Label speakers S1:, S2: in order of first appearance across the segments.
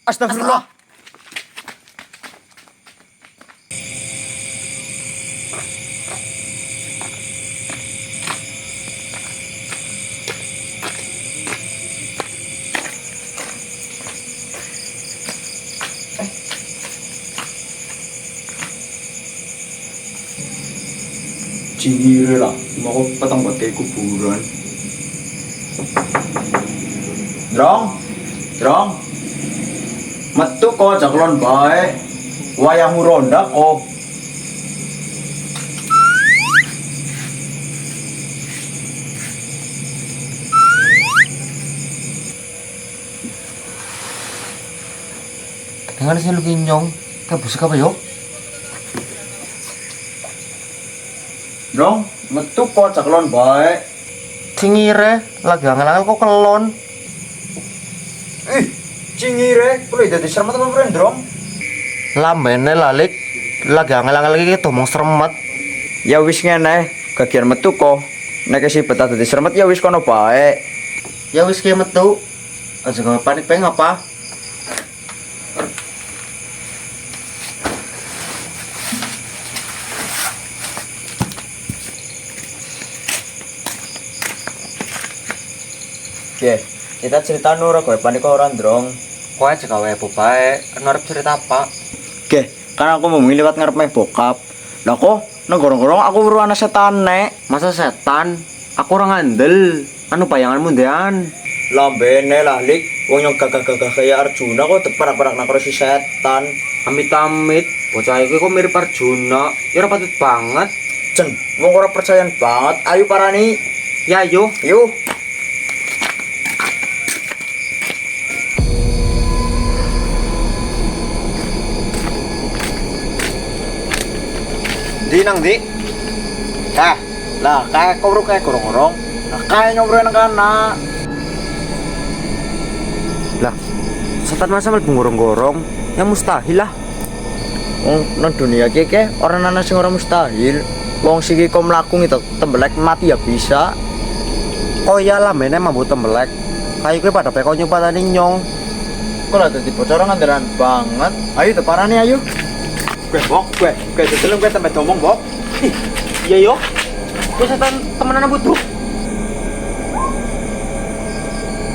S1: Astagfirullah.
S2: Cingire lah, mau petang buat kayak kuburan. Drong, metu kok jaklon bae, wayahmu ronda kok.
S1: Dengan sih lu kinyong, kayak busuk apa yuk?
S2: Drong, metu kok jaklon bae.
S1: Cingire, lagi angel-angel kok kelon.
S2: Cingire, kulo dadi sermet apa friend, Drong?
S1: Lambene lalik, lagi angel-angel lagi gitu, mau seremet.
S2: Ya wis ngene, gagian metu kok. Nek si betah dadi sermet ya wis kono bae.
S1: Ya wis kayak metu, aja gak panik peng apa?
S2: Oke, kita cerita nurut gue panik orang, Drong.
S1: Kok aja gawe bae, ngarep cerita apa?
S2: Oke, karena aku mau lewat ngarep meh bokap. Lah kok nenggorong-gorong aku weruh ana setan nek.
S1: Masa setan? Aku orang ngandel, anu bayanganmu dean.
S2: Lambene lah lik, wong yang gagah-gagah kayak Arjuna kok teparak-parak nakro si setan.
S1: Amit-amit, bocah iki kok mirip Arjuna, ya ora patut banget.
S2: Cen, wong ora percayaan banget. Ayo parani.
S1: Ya yo,
S2: Yuk.
S1: di nang di.
S2: Lah kayak kau kayak gorong-gorong. Lah kayak nyomro nang kana.
S1: Lah, setan masa mlebu gorong-gorong, ya mustahil lah.
S2: Wong nang dunia iki orang ana sing ora mustahil. Wong sing kok mlaku itu tembelek mati ya bisa.
S1: Oh iya lah, mene mambu tembelek. Kayu gue pada peko nyupatani nyong.
S2: Kok lah dadi bocor ngandaran banget. Ayo teparani ayo. Gue setelem gue tempat ngomong, Bok.
S1: Ih, iya yo. Gue setan temenan butuh.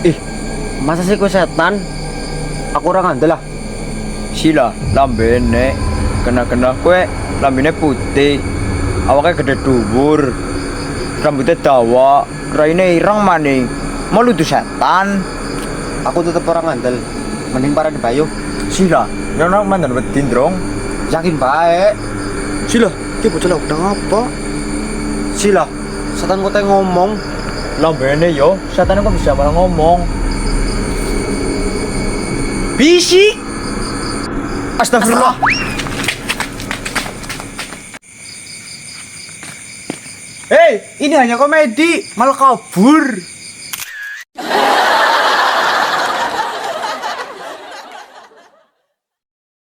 S1: Ih, masa sih gue setan? Aku orang ngandel lah.
S2: Sila lambene kena-kena kue lambene putih. Awaknya gede dhuwur. Rambutnya dawa, raine ireng maning. Mau lu tuh setan.
S1: Aku tetep orang ngandel. Mending para di bayu.
S2: Sila, nyono mandan wedin, Drong.
S1: Yakin baik.
S2: Sila,
S1: Ki bocah udah apa? Sila, setan gue teh ngomong.
S2: lambene yo, setan kok bisa malah ngomong.
S1: Bisik.
S2: Astagfirullah. Hei, ini hanya komedi, malah kabur.